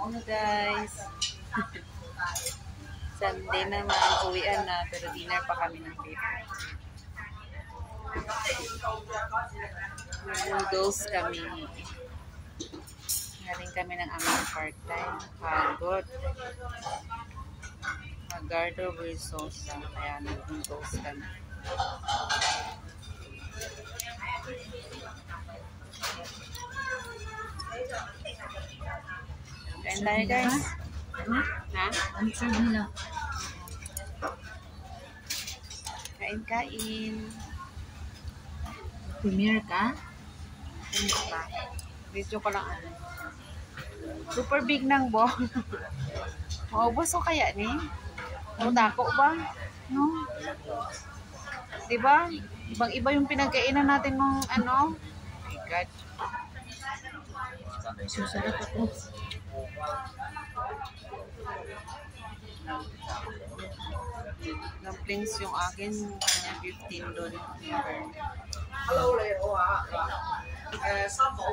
Hello guys. Sunday naman, uwian na pero dinner pa kami ng paper. Noodles kami. Galing kami ng aming part-time. Pagod. Magardo versus kaya noodles kami. Kain tayo guys. Ha? Ang serve nila. Kain. Premiere ka? Ano pa? Video ko lang ano. Super big ng ball. Maubos o kaya ni? Dako ba? No? Diba? Ibang-iba yung pinagkainan natin ng ano? Oh my God. Susarap ako. Dumplings yung akin. Kanya 15 doon. Hello，你好啊，三寶。